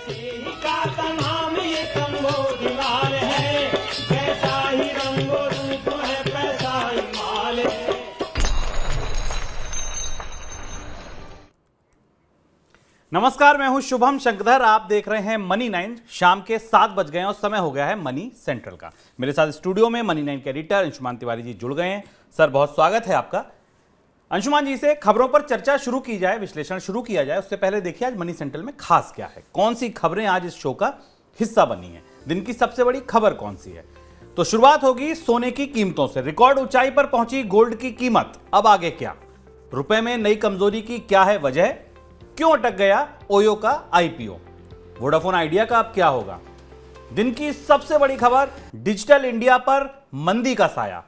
मसीह का तमाम ये संबोधि लाल है, जैसा ही रंगो रूप है पैसा ही माल है। नमस्कार, मैं हूं शुभम शंकरधर। आप देख रहे हैं मनी 9। शाम के 7 बज गए और समय हो गया है मनी सेंट्रल का। मेरे साथ स्टूडियो में मनी 9 के एडिटर अंशुमान तिवारी जी जुड़ गए हैं। सर, बहुत स्वागत है आपका। अंशुमान जी से खबरों पर चर्चा शुरू की जाए, विश्लेषण शुरू किया जाए, उससे पहले देखिए आज मनी सेंट्रल में खास क्या है, कौन सी खबरें आज इस शो का हिस्सा बनी है, दिन की सबसे बड़ी खबर कौन सी है। तो शुरुआत होगी सोने की कीमतों से। रिकॉर्ड ऊंचाई पर पहुंची गोल्ड की कीमत, अब आगे क्या? रुपए में नई कमजोरी की क्या है वजह? क्यों अटक गया ओयो का आईपीओ? वोडाफोन आइडिया का अब क्या होगा? दिन की सबसे बड़ी खबर, डिजिटल इंडिया पर मंदी का साया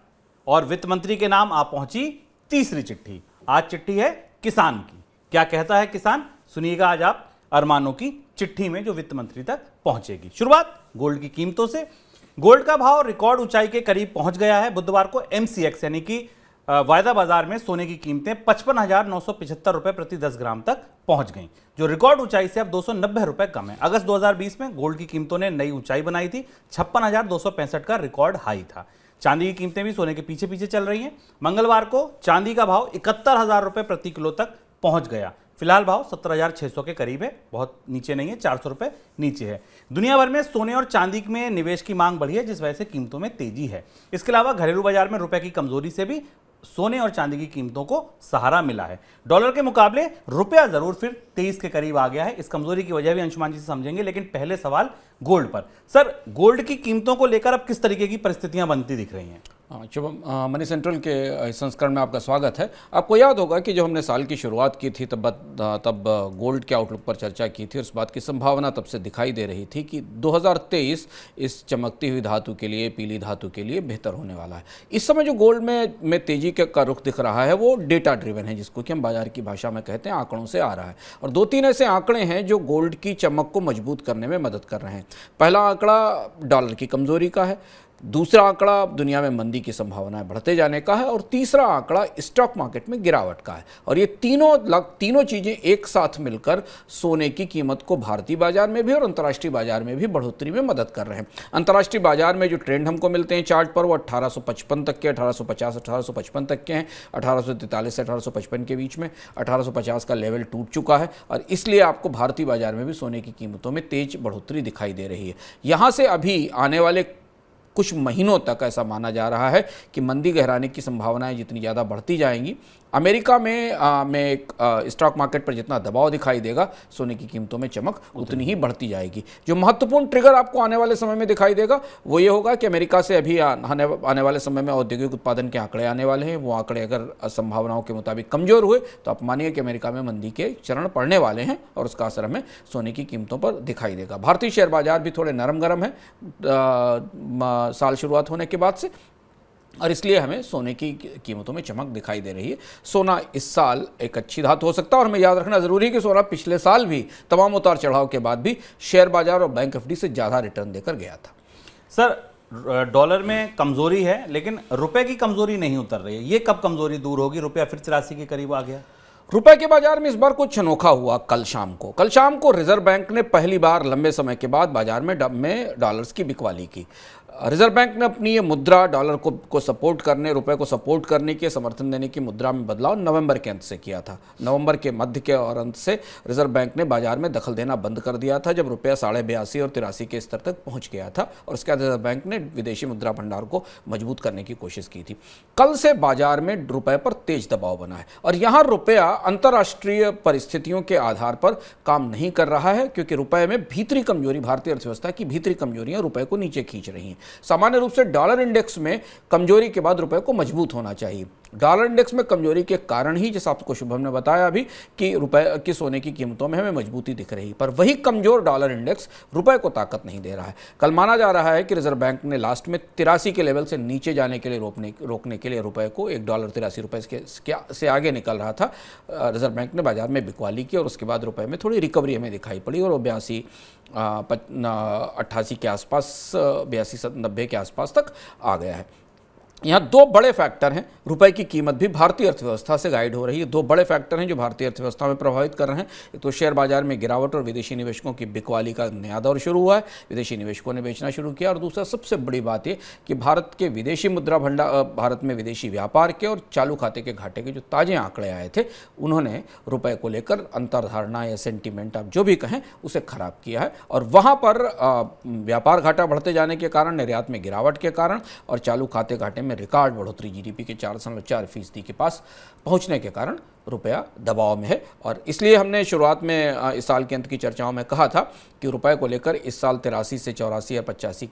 और वित्त मंत्री के नाम आ पहुंची तीसरी चिट्ठी। आज चिट्ठी है किसान की। क्या कहता है किसान, सुनिएगा आज आप अरमानों की चिट्ठी में जो वित्त मंत्री तक पहुंचेगी। शुरुआत गोल्ड की कीमतों से। गोल्ड का भाव रिकॉर्ड ऊंचाई के करीब पहुंच गया है। बुधवार को एमसीएक्स यानी कि वायदा बाजार में सोने की कीमतें 55,975 रुपए प्रति 10 ग्राम तक पहुंच गईं, जो रिकॉर्ड ऊंचाई से अब 290 रुपए कम है। अगस्त 2020 में गोल्ड की कीमतों ने नई ऊंचाई बनाई थी। 56,265 का रिकॉर्ड हाई था। चांदी की कीमतें भी सोने के पीछे पीछे चल रही हैं। मंगलवार को चांदी का भाव 71,000 रुपए प्रति किलो तक पहुंच गया। फिलहाल भाव 17,600 के करीब है, बहुत नीचे नहीं है, 400 रुपए नीचे है। दुनिया भर में सोने और चांदी में निवेश की मांग बढ़ी है, जिस वजह से कीमतों में तेजी है। इसके अलावा घरेलू बाजार में रुपए की कमजोरी से भी सोने और चांदी की कीमतों को सहारा मिला है। डॉलर के मुकाबले रुपया जरूर फिर 23 के करीब आ गया है। इस कमजोरी की वजह भी अंशुमान जी से समझेंगे, लेकिन पहले सवाल गोल्ड पर। सर, गोल्ड की कीमतों को लेकर अब किस तरीके की परिस्थितियां बनती दिख रही हैं? शुभम, मनी सेंट्रल के संस्करण में आपका स्वागत है। आपको याद होगा कि जब हमने साल की शुरुआत की थी तब गोल्ड के आउटलुक पर चर्चा की थी और इस बात की संभावना तब से दिखाई दे रही थी कि 2023 इस चमकती हुई धातु के लिए, पीली धातु के लिए बेहतर होने वाला है। इस समय जो गोल्ड में तेजी का रुख दिख रहा है वो डेटा ड्रिवन है, जिसको कि हम बाजार की भाषा में कहते हैं, आंकड़ों से आ रहा है। और 2-3 ऐसे आंकड़े हैं जो गोल्ड की चमक को मजबूत करने में मदद कर रहे हैं। पहला आंकड़ा डॉलर की कमजोरी का है, दूसरा आंकड़ा दुनिया में मंदी की संभावनाएं बढ़ते जाने का है और तीसरा आंकड़ा स्टॉक मार्केट में गिरावट का है। और ये तीनों चीज़ें एक साथ मिलकर सोने की कीमत को भारतीय बाजार में भी और अंतर्राष्ट्रीय बाजार में भी बढ़ोतरी में मदद कर रहे हैं। अंतर्राष्ट्रीय बाजार में जो ट्रेंड हमको मिलते हैं चार्ट पर, वो 1855 तक के, 1850 1855 तक के हैं। 1843 से 1855 के बीच में 1850 का लेवल टूट चुका है और इसलिए आपको भारतीय बाजार में भी सोने की कीमतों में तेज बढ़ोतरी दिखाई दे रही है। यहाँ से अभी आने वाले कुछ महीनों तक ऐसा माना जा रहा है कि मंदी गहराने की संभावनाएं जितनी ज़्यादा बढ़ती जाएंगी, अमेरिका में स्टॉक मार्केट पर जितना दबाव दिखाई देगा, सोने की कीमतों में चमक उतनी ही बढ़ती जाएगी। जो महत्वपूर्ण ट्रिगर आपको आने वाले समय में दिखाई देगा वो ये होगा कि अमेरिका से अभी आने वाले समय में औद्योगिक उत्पादन के आंकड़े आने वाले हैं। वो आंकड़े अगर संभावनाओं के मुताबिक कमजोर हुए तो आप मानिए कि अमेरिका में मंदी के चरण पड़ने वाले हैं और उसका असर हमें सोने की कीमतों पर दिखाई देगा। भारतीय शेयर बाजार भी थोड़े नरम गरम है साल शुरुआत होने के बाद से, और इसलिए हमें सोने की कीमतों में चमक दिखाई दे रही है। सोना इस साल एक अच्छी धातु हो सकता है और हमें याद रखना जरूरी है कि सोना पिछले साल भी तमाम उतार चढ़ाव के बाद भी शेयर बाजार और बैंक एफडी से ज़्यादा रिटर्न देकर गया था। सर, डॉलर में कमजोरी है लेकिन रुपए की कमजोरी नहीं उतर रही है। ये कब कमजोरी दूर होगी? रुपया फिर 83 के करीब आ गया। रुपए के बाजार में इस बार कुछ अनोखा हुआ। कल शाम को रिजर्व बैंक ने पहली बार लंबे समय के बाद बाजार में डॉलर्स की बिकवाली की। रिजर्व बैंक ने अपनी ये मुद्रा डॉलर को सपोर्ट करने, रुपए को सपोर्ट करने के, समर्थन देने की मुद्रा में बदलाव नवंबर के अंत से किया था। नवंबर के मध्य के और अंत से रिजर्व बैंक ने बाजार में दखल देना बंद कर दिया था, जब रुपया 82.5 और 83 के स्तर तक पहुंच गया था और उसके बाद रिजर्व बैंक ने विदेशी मुद्रा भंडार को मजबूत करने की कोशिश की थी। कल से बाजार में रुपए पर तेज दबाव बना है और यहाँ रुपया अंतर्राष्ट्रीय परिस्थितियों के आधार पर काम नहीं कर रहा है, क्योंकि रुपए में भीतरी कमजोरी, भारतीय अर्थव्यवस्था की भीतरी कमजोरियां रुपए को नीचे खींच रही हैं। सामान्य रूप से डॉलर इंडेक्स में कमजोरी के बाद रुपए को मजबूत होना चाहिए। डॉलर इंडेक्स में कमजोरी के कारण ही, जैसा आपको शुभम ने बताया अभी, कि रुपए की सोने की कीमतों में हमें मजबूती दिख रही, पर वही कमजोर डॉलर इंडेक्स रुपए को ताकत नहीं दे रहा है। कल माना जा रहा है कि रिजर्व बैंक ने लास्ट में 83 के लेवल से नीचे जाने के लिए रोकने के लिए रुपए को, $1 83 से आगे निकल रहा था, रिजर्व बैंक ने बाजार में बिकवाली की और उसके बाद रुपए में थोड़ी रिकवरी हमें दिखाई पड़ी और वो 88 के आसपास, 82-90 के आसपास तक आ गया है। यहाँ दो बड़े फैक्टर हैं। रुपए की कीमत भी भारतीय अर्थव्यवस्था से गाइड हो रही है। दो बड़े फैक्टर हैं जो भारतीय अर्थव्यवस्था में प्रभावित कर रहे हैं। एक तो शेयर बाजार में गिरावट और विदेशी निवेशकों की बिकवाली का नया दौर शुरू हुआ है, विदेशी निवेशकों ने बेचना शुरू किया। और दूसरा सबसे बड़ी बात ये कि भारत के विदेशी मुद्रा भंडार, भारत में विदेशी व्यापार के और चालू खाते के घाटे के जो ताजे आंकड़े आए थे, उन्होंने रुपए को लेकर अंतर्धारणा या सेंटीमेंट, आप जो भी कहें, उसे खराब किया है। और वहाँ पर व्यापार घाटा बढ़ते जाने के कारण, निर्यात में गिरावट के कारण और चालू खाते घाटे में रिकॉर्ड बढ़ोतरी, जीडीपी के 4.4% के पास पहुंचने के कारण रुपया दबाव में है। और इसलिए हमने शुरुआत में इस साल के अंत की चर्चाओं में कहा था कि रुपए को लेकर इस साल 83 से 84 या 85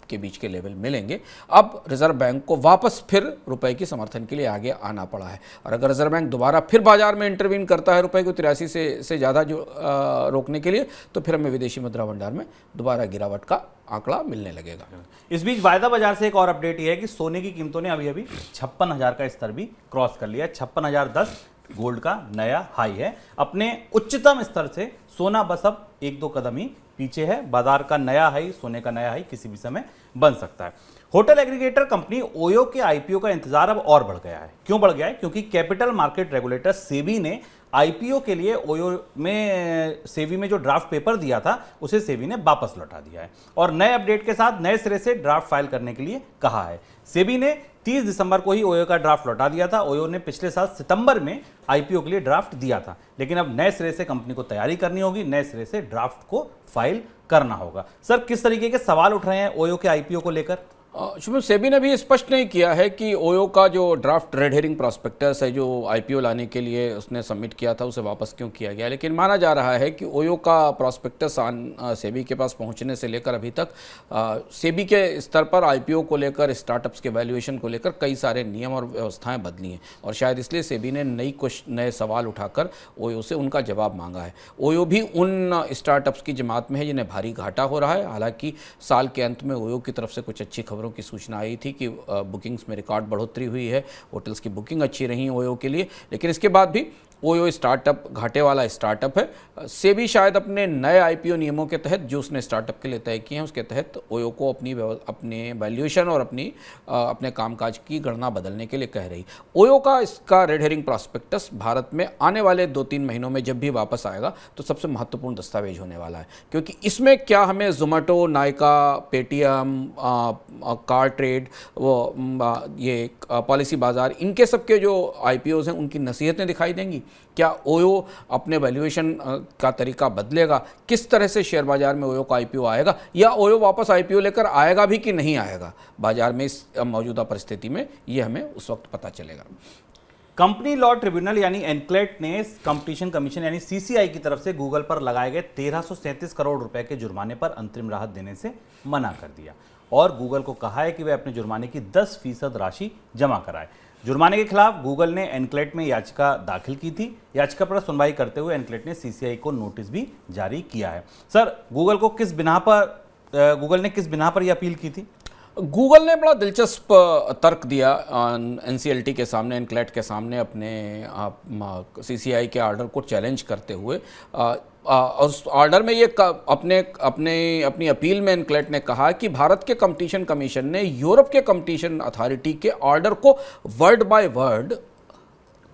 के बीच के लेवल मिलेंगे। अब रिजर्व बैंक को वापस फिर रुपए की समर्थन के लिए आगे आना पड़ा है। और अगर रिजर्व बैंक दोबारा फिर बाजार में इंटरवीन करता है रुपए को 83 से ज़्यादा जो रोकने के लिए, तो फिर हमें विदेशी मुद्रा भंडार में दोबारा गिरावट का आंकड़ा मिलने लगेगा। इस बीच वायदा बाजार से एक और अपडेट ये है कि सोने की कीमतों ने अभी 56,000 का स्तर भी क्रॉस कर लिया। 56,010 गोल्ड का नया हाई है। अपने उच्चतम स्तर से सोना बस अब 1-2 कदम ही पीछे है। बाजार का नया हाई, सोने का नया हाई किसी भी समय बन सकता है। होटल एग्रीगेटर कंपनी ओयो के आईपीओ का इंतजार अब और बढ़ गया है। क्यों बढ़ गया है? क्योंकि कैपिटल मार्केट रेगुलेटर सेबी ने आईपीओ के लिए ओयो में सेबी में जो ड्राफ्ट पेपर दिया था, उसे सेबी ने वापस लौटा दिया है और नए अपडेट के साथ नए सिरे से ड्राफ्ट फाइल करने के लिए कहा है। सेबी ने 30 दिसंबर को ही ओयो का ड्राफ्ट लौटा दिया था। ओयो ने पिछले साल सितंबर में आईपीओ के लिए ड्राफ्ट दिया था, लेकिन अब नए सिरे से कंपनी को तैयारी करनी होगी, नए सिरे से ड्राफ्ट को फाइल करना होगा। सर, किस तरीके के सवाल उठ रहे हैं ओयो के आईपीओ को लेकर? शुभम, सेबी ने भी स्पष्ट नहीं किया है कि ओयो का जो ड्राफ्ट रेड हेरिंग प्रॉस्पेक्टस है जो आईपीओ लाने के लिए उसने सबमिट किया था, उसे वापस क्यों किया गया। लेकिन माना जा रहा है कि ओयो का प्रॉस्पेक्टस सेबी के पास पहुंचने से लेकर अभी तक सेबी के स्तर पर आईपीओ को लेकर, स्टार्टअप्स के वैल्यूएशन को लेकर कई सारे नियम और व्यवस्थाएं बदली हैं और शायद इसलिए सेबी ने नए सवाल उठाकर ओयो से उनका जवाब मांगा है। ओयो भी उन स्टार्टअप्स की जमात में है जिन्हें भारी घाटा हो रहा है। हालांकि साल के अंत में ओयो की तरफ से कुछ अच्छी खबरों की सूचना आई थी कि बुकिंग्स में रिकॉर्ड बढ़ोतरी हुई है, होटल्स की बुकिंग अच्छी रही ओयो के लिए। लेकिन इसके बाद भी ओयो स्टार्टअप घाटे वाला स्टार्टअप है। सेबी शायद अपने नए आईपीओ नियमों के तहत जो उसने स्टार्टअप के लिए तय किए हैं, उसके तहत ओयो को अपने वैल्यूएशन और अपने कामकाज की गणना बदलने के लिए कह रही। ओयो का इसका रेड हेरिंग प्रॉस्पेक्टस भारत में आने वाले 2-3 महीनों में जब भी वापस आएगा तो सबसे महत्वपूर्ण दस्तावेज होने वाला है, क्योंकि इसमें क्या हमें Zomato, Nykaa, Paytm, car trade, ये पॉलिसी बाजार, इनके सबके जो आईपीओज हैं उनकी नसीहतें दिखाई देंगी। क्या ओयो अपने वैल्यूएशन का तरीका बदलेगा? किस तरह से शेयर बाजार में ओयो का आईपीओ आएगा, या ओयो वापस आईपीओ लेकर आएगा भी कि नहीं आएगा बाजार में इस मौजूदा परिस्थिति में, ये हमें उस वक्त पता चलेगा। कंपनी लॉ ट्रिब्यूनल यानी एनक्लेट ने कंपटीशन कमीशन यानी सीसीआई की तरफ से गूगल पर लगाए गए 1337 करोड़ रुपए के जुर्माने पर अंतरिम राहत देने से मना कर दिया और गूगल को कहा है कि वह अपने जुर्माने की 10% राशि जमा कराए। जुर्माने के खिलाफ गूगल ने एनक्लेट में याचिका दाखिल की थी। याचिका पर सुनवाई करते हुए एनक्लेट ने सीसीआई को नोटिस भी जारी किया है। सर, गूगल ने किस बिना पर यह अपील की थी? गूगल ने बड़ा दिलचस्प तर्क दिया एनसीएलटी के सामने, एनक्लेट के सामने, अपने सीसीआई के ऑर्डर को चैलेंज करते हुए। और उस ऑर्डर में ये अपनी अपील में एनक्लेट ने कहा कि भारत के कंपटीशन कमीशन ने यूरोप के कंपटीशन अथॉरिटी के ऑर्डर को word by word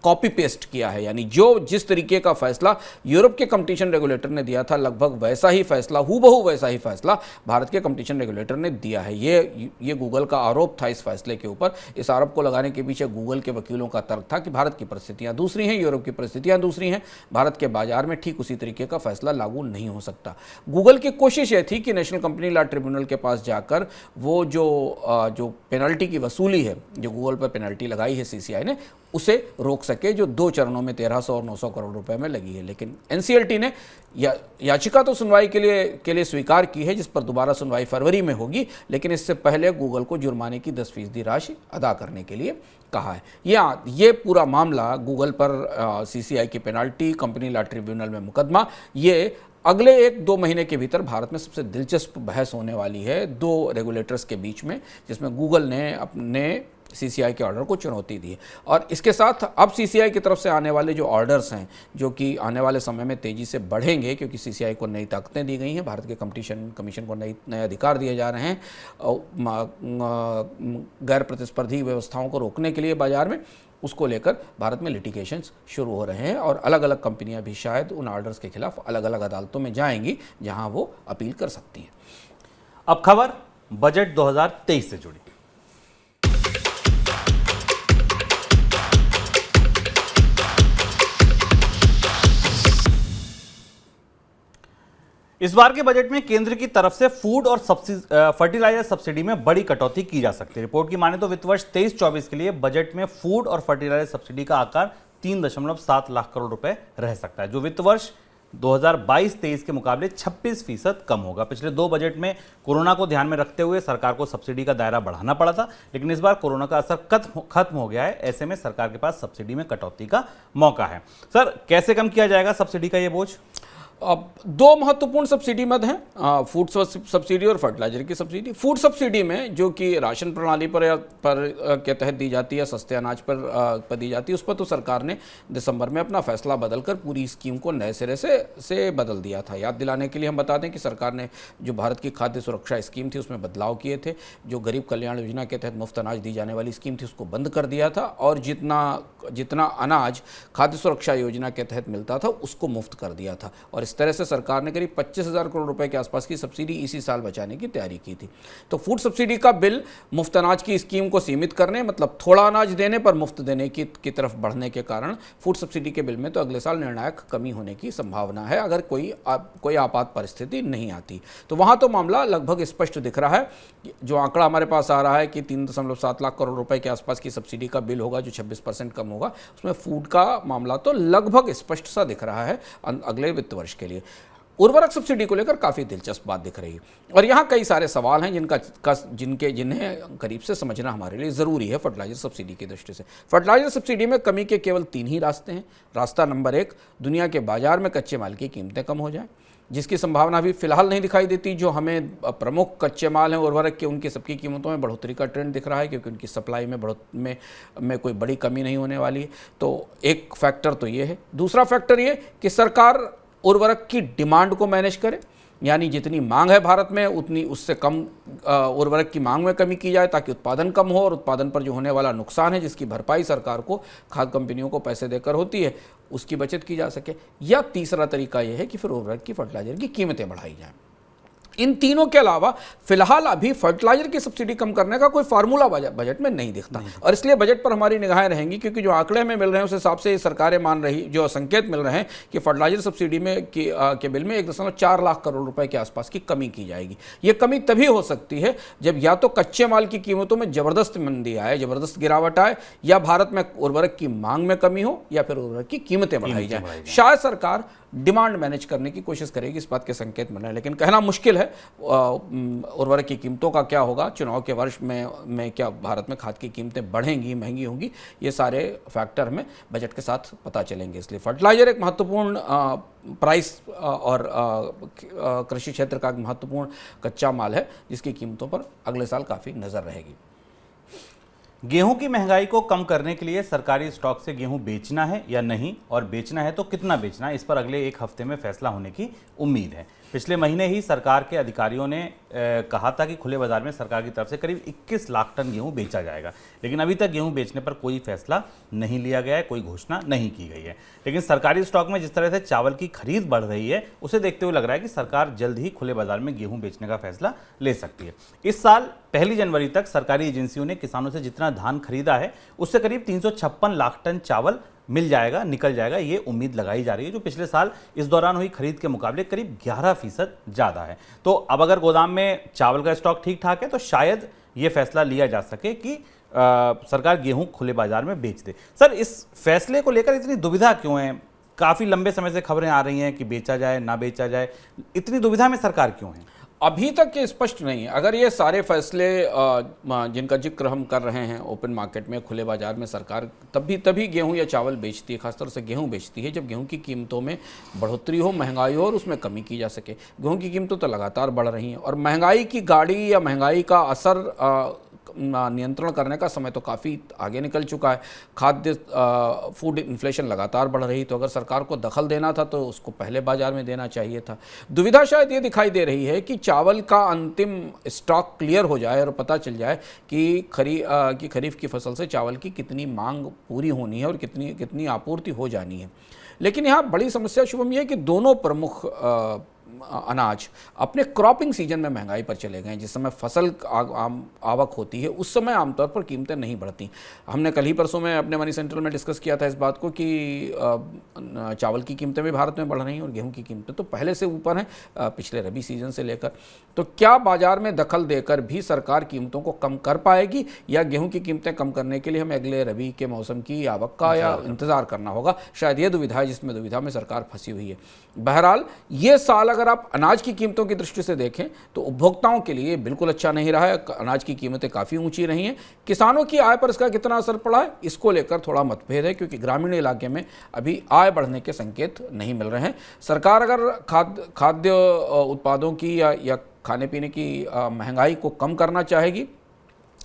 copy paste किया है। यानी जिस तरीके का फैसला यूरोप के कंपटीशन रेगुलेटर ने दिया था, लगभग वैसा ही फैसला, हूबहू वैसा ही फैसला भारत के कंपटीशन रेगुलेटर ने दिया है। ये गूगल का आरोप था इस फैसले के ऊपर। इस आरोप को लगाने के पीछे गूगल के वकीलों का तर्क था कि भारत की परिस्थितियां दूसरी हैं, यूरोप की परिस्थितियां दूसरी हैं, भारत के बाजार में ठीक उसी तरीके का फैसला लागू नहीं हो सकता। गूगल की कोशिश ये थी कि नेशनल कंपनी लॉ ट्रिब्यूनल के पास जाकर वो जो पेनल्टी की वसूली है, जो गूगल पर पेनल्टी लगाई है सीसीआई ने, उसे रोक सके, जो 2 चरणों में 1300 और 900 करोड़ रुपए में लगी है। लेकिन एनसीएलटी ने याचिका तो सुनवाई के लिए स्वीकार की है, जिस पर दोबारा सुनवाई फरवरी में होगी, लेकिन इससे पहले गूगल को जुर्माने की 10% राशि अदा करने के लिए कहा है। ये पूरा मामला गूगल पर सीसीआई की पेनल्टी, कंपनी लॉ ट्रिब्यूनल में मुकदमा, ये अगले 1-2 महीने के भीतर भारत में सबसे दिलचस्प बहस होने वाली है 2 रेगुलेटर्स के बीच में, जिसमें गूगल ने अपने सीसीआई के ऑर्डर को चुनौती दी है। और इसके साथ अब सीसीआई की तरफ से आने वाले जो ऑर्डर्स हैं, जो कि आने वाले समय में तेज़ी से बढ़ेंगे, क्योंकि सीसीआई को नई ताकतें दी गई हैं, भारत के कंपटीशन कमीशन को नए अधिकार दिए जा रहे हैं गैर प्रतिस्पर्धी व्यवस्थाओं को रोकने के लिए बाजार में, उसको लेकर भारत में लिटिगेशंस शुरू हो रहे हैं और अलग अलग कंपनियां भी शायद उन ऑर्डर्स के खिलाफ अलग अलग अदालतों में जाएंगी जहां वो अपील कर सकती हैं। अब खबर बजट 2023 से जुड़ी। इस बार के बजट में केंद्र की तरफ से फूड और फर्टिलाइजर सब्सिडी में बड़ी कटौती की जा सकती है। रिपोर्ट की माने तो वित्त वर्ष 23-24 के लिए बजट में फूड और फर्टिलाइजर सब्सिडी का आकार 3.7 लाख करोड़ रुपए रह सकता है, जो वित्त वर्ष 2022-23 के मुकाबले 26% कम होगा। पिछले 2 बजट में कोरोना को ध्यान में रखते हुए सरकार को सब्सिडी का दायरा बढ़ाना पड़ा था, लेकिन इस बार कोरोना का असर खत्म हो गया है। ऐसे में सरकार के पास सब्सिडी में कटौती का मौका है। सर, कैसे कम किया जाएगा सब्सिडी का ये बोझ? अब 2 महत्वपूर्ण सब्सिडी मद हैं, फूड सब्सिडी और फर्टिलाइजर की सब्सिडी। फूड सब्सिडी में जो कि राशन प्रणाली पर के तहत दी जाती है, सस्ते अनाज पर दी जाती है, उस पर तो सरकार ने दिसंबर में अपना फैसला बदलकर पूरी स्कीम को नए सिरे से बदल दिया था। याद दिलाने के लिए हम बता दें कि सरकार ने जो भारत की खाद्य सुरक्षा स्कीम थी उसमें बदलाव किए थे। जो गरीब कल्याण योजना के तहत मुफ्त अनाज दी जाने वाली स्कीम थी उसको बंद कर दिया था, और जितना अनाज खाद्य सुरक्षा योजना के तहत मिलता था उसको मुफ्त कर दिया था। और इस तरह से सरकार ने करीब 25,000 करोड़ रुपए के आसपास की सब्सिडी इसी साल बचाने की तैयारी की थी। तो फूड सब्सिडी का बिल मुफ्त अनाज की स्कीम को सीमित करने, मतलब थोड़ा अनाज देने पर मुफ्त देने की तरफ बढ़ने के कारण फूड सब्सिडी के बिल में तो अगले साल निर्णायक कमी होने की संभावना है, अगर कोई आपात परिस्थिति नहीं आती। तो वहां तो मामला लगभग स्पष्ट दिख रहा है। जो आंकड़ा हमारे पास आ रहा है कि 3.7 लाख करोड़ रुपए के आसपास की सब्सिडी का बिल होगा, जो 26% कम होगा, उसमें फूड का मामला तो लगभग स्पष्ट सा दिख रहा है अगले वित्त वर्ष के लिए। उर्वरक सब्सिडी को लेकर काफ़ी दिलचस्प बात दिख रही है, और यहाँ कई सारे सवाल हैं जिन्हें करीब से समझना हमारे लिए ज़रूरी है। फर्टिलाइजर सब्सिडी की दृष्टि से फर्टिलाइजर सब्सिडी में कमी के केवल 3 ही रास्ते हैं। रास्ता नंबर 1, दुनिया के बाजार में कच्चे माल की कीमतें कम हो जाएं, जिसकी संभावना अभी फिलहाल नहीं दिखाई देती। जो हमें प्रमुख कच्चे माल हैं उर्वरक के, उनकी सबकी कीमतों में बढ़ोतरी का ट्रेंड दिख रहा है, क्योंकि उनकी सप्लाई में कोई बड़ी कमी नहीं होने वाली है। तो एक फैक्टर तो ये है। दूसरा फैक्टर ये कि सरकार उर्वरक की डिमांड को मैनेज करे, यानी जितनी मांग है भारत में उतनी उससे कम उर्वरक की मांग में कमी की जाए, ताकि उत्पादन कम हो और उत्पादन पर जो होने वाला नुकसान है, जिसकी भरपाई सरकार को खाद्य कंपनियों को पैसे देकर होती है, उसकी बचत की जा सके। या तीसरा तरीका यह है कि फिर उर्वरक की फर्टिलाइजर की कीमतें बढ़ाई जाएं। इन तीनों के अलावा फिलहाल अभी फर्टिलाइजर की सब्सिडी कम करने का कोई फार्मूला बजट में नहीं दिखता, और इसलिए बजट पर हमारी निगाहें रहेंगी, क्योंकि जो आंकड़े में मिल रहे हैं उस हिसाब से सरकारें मान रही, जो संकेत मिल रहे हैं कि फर्टिलाइजर सब्सिडी में के बिल में 1.4 लाख करोड़ रुपए के आसपास की कमी की जाएगी। ये कमी तभी हो सकती है जब या तो कच्चे माल की कीमतों में जबरदस्त मंदी आए, जबरदस्त गिरावट आए, या भारत में उर्वरक की मांग में कमी हो, या फिर उर्वरक की कीमतें बढ़ाई जाए। शायद सरकार डिमांड मैनेज करने की कोशिश करेगी, इस बात के संकेत मिल रहे हैं, लेकिन कहना मुश्किल है उर्वरक की कीमतों का क्या होगा, चुनाव के वर्ष में क्या भारत में खाद की कीमतें बढ़ेंगी, महंगी होंगी, ये सारे फैक्टर हमें बजट के साथ पता चलेंगे। इसलिए फर्टिलाइजर एक महत्वपूर्ण प्राइस और कृषि क्षेत्र का एक महत्वपूर्ण कच्चा माल है, जिसकी कीमतों पर अगले साल काफ़ी नज़र रहेगी। गेहूं की महंगाई को कम करने के लिए सरकारी स्टॉक से गेहूं बेचना है या नहीं, और बेचना है तो कितना बेचना है, इस पर अगले 1 हफ्ते में फैसला होने की उम्मीद है। पिछले महीने ही सरकार के अधिकारियों ने कहा था कि खुले बाजार में सरकार की तरफ से करीब 21 लाख टन गेहूं बेचा जाएगा, लेकिन अभी तक गेहूं बेचने पर कोई फैसला नहीं लिया गया है, कोई घोषणा नहीं की गई है। लेकिन सरकारी स्टॉक में जिस तरह से चावल की खरीद बढ़ रही है, उसे देखते हुए लग रहा है कि सरकार जल्द ही खुले बाजार में गेहूं बेचने का फैसला ले सकती है। इस साल 1 जनवरी तक सरकारी एजेंसियों ने किसानों से जितना धान खरीदा है, उससे करीब 356 लाख टन चावल निकल जाएगा, ये उम्मीद लगाई जा रही है, जो पिछले साल इस दौरान हुई खरीद के मुकाबले करीब 11% ज़्यादा है। तो अब अगर गोदाम में चावल का स्टॉक ठीक ठाक है, तो शायद ये फैसला लिया जा सके कि सरकार गेहूं खुले बाजार में बेच दे। सर, इस फैसले को लेकर इतनी दुविधा क्यों है? काफ़ी लंबे समय से खबरें आ रही हैं कि बेचा जाए ना बेचा जाए, इतनी दुविधा में सरकार क्यों है? अभी तक ये स्पष्ट नहीं है। अगर ये सारे फैसले जिनका जिक्र हम कर रहे हैं ओपन मार्केट में, खुले बाजार में सरकार तभी गेहूं या चावल बेचती है, खासतौर से गेहूं बेचती है जब गेहूं की कीमतों में बढ़ोतरी हो, महंगाई हो और उसमें कमी की जा सके। गेहूं की कीमतें तो लगातार बढ़ रही हैं, और महंगाई की गाड़ी या महंगाई का असर नियंत्रण करने का समय तो काफ़ी आगे निकल चुका है। खाद्य फूड इन्फ्लेशन लगातार बढ़ रही, तो अगर सरकार को दखल देना था तो उसको पहले बाजार में देना चाहिए था। दुविधा शायद ये दिखाई दे रही है कि चावल का अंतिम स्टॉक क्लियर हो जाए और पता चल जाए कि खरीफ की फसल से चावल की कितनी मांग पूरी होनी है और कितनी आपूर्ति हो जानी है। लेकिन यहाँ बड़ी समस्या शुभम ये है कि दोनों प्रमुख अनाज अपने क्रॉपिंग सीजन में महंगाई पर चले गए। जिस समय फसल आवक होती है उस समय आमतौर पर कीमतें नहीं बढ़ती। हमने कल ही परसों में अपने मनी सेंट्रल में डिस्कस किया था इस बात को कि चावल की कीमतें भी भारत में बढ़ रही हैं और गेहूं की कीमतें तो पहले से ऊपर हैं पिछले रबी सीजन से लेकर। तो क्या बाजार में दखल देकर भी सरकार कीमतों को कम कर पाएगी, या गेहूँ की कीमतें कम करने के लिए हमें अगले रबी के मौसम की आवक का या इंतजार करना होगा? शायद ये दुविधा है जिसमें दुविधा में सरकार फंसी हुई है। बहरहाल ये साल अगर आप अनाज की कीमतों की दृष्टि से देखें तो उपभोक्ताओं के लिए बिल्कुल अच्छा नहीं रहा है। अनाज की कीमतें काफ़ी ऊंची रही हैं। किसानों की आय पर इसका कितना असर पड़ा है, इसको लेकर थोड़ा मतभेद है, क्योंकि ग्रामीण इलाके में अभी आय बढ़ने के संकेत नहीं मिल रहे हैं। सरकार अगर खाद्य उत्पादों की या खाने पीने की महंगाई को कम करना चाहेगी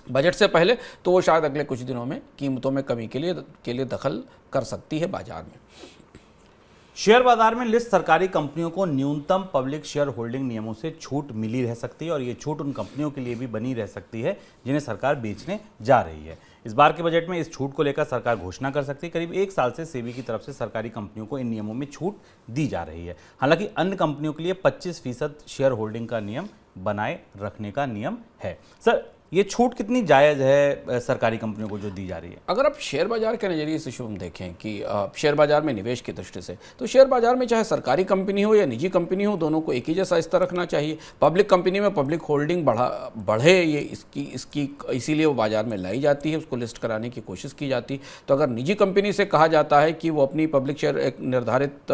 बजट से पहले, तो वो शायद अगले कुछ दिनों में कीमतों में कमी के लिए दखल कर सकती है बाजार में। शेयर बाजार में लिस्ट सरकारी कंपनियों को न्यूनतम पब्लिक शेयर होल्डिंग नियमों से छूट मिली रह सकती है और ये छूट उन कंपनियों के लिए भी बनी रह सकती है जिन्हें सरकार बेचने जा रही है। इस बार के बजट में इस छूट को लेकर सरकार घोषणा कर सकती है। करीब 1 साल से सेबी की तरफ से सरकारी कंपनियों को इन नियमों में छूट दी जा रही है। हालांकि अन्य कंपनियों के लिए 25% शेयर होल्डिंग का नियम बनाए रखने का नियम है। सर, ये छूट कितनी जायज़ है सरकारी कंपनियों को जो दी जा रही है? अगर आप शेयर बाजार के नज़रिए से शुभम देखें कि शेयर बाजार में निवेश की दृष्टि से, तो शेयर बाजार में चाहे सरकारी कंपनी हो या निजी कंपनी हो, दोनों को एक ही जैसा स्तर रखना चाहिए। पब्लिक कंपनी में पब्लिक होल्डिंग बढ़े, ये इसकी इसीलिए वो बाजार में लाई जाती है, उसको लिस्ट कराने की कोशिश की जाती है। तो अगर निजी कंपनी से कहा जाता है कि वो अपनी पब्लिक शेयर एक निर्धारित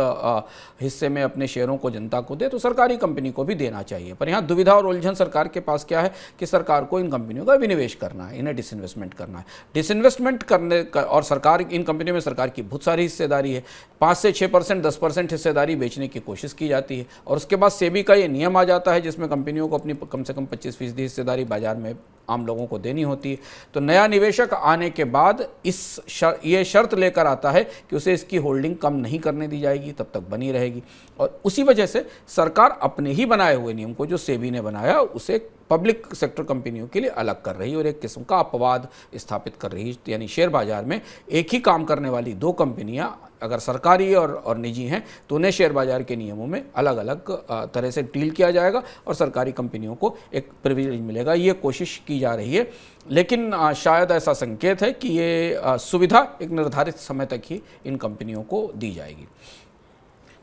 हिस्से में अपने शेयरों को जनता को दे, तो सरकारी कंपनी को भी देना चाहिए। पर यहाँ दुविधा और उलझन सरकार के पास क्या है कि सरकार को इन कंपनियों का विनिवेश करना है, इन्हें डिसइन्वेस्टमेंट करना है। डिसइन्वेस्टमेंट करने का, और सरकार, इन कंपनियों में सरकार की बहुत सारी हिस्सेदारी है। 5 से 6%, 10% हिस्सेदारी बेचने की कोशिश की जाती है और उसके बाद सेबी का ये नियम आ जाता है जिसमें कंपनियों को अपनी कम से कम 25% हिस्सेदारी बाजार में आम लोगों को देनी होती है। तो नया निवेशक आने के बाद ये शर्त लेकर आता है कि उसे इसकी होल्डिंग कम नहीं करने दी जाएगी, तब तक बनी रहेगी। और उसी वजह से सरकार अपने ही बनाए हुए नियम को, जो सेबी ने बनाया, उसे पब्लिक सेक्टर कंपनियों के लिए अलग कर रही है और एक किस्म का अपवाद स्थापित कर रही है। यानी शेयर बाजार में एक ही काम करने वाली 2 कंपनियां अगर सरकारी और निजी हैं तो उन्हें शेयर बाजार के नियमों में अलग अलग तरह से डील किया जाएगा और सरकारी कंपनियों को एक प्रिविलेज मिलेगा। ये कोशिश की जा रही है, लेकिन शायद ऐसा संकेत है कि ये सुविधा एक निर्धारित समय तक ही इन कंपनियों को दी जाएगी।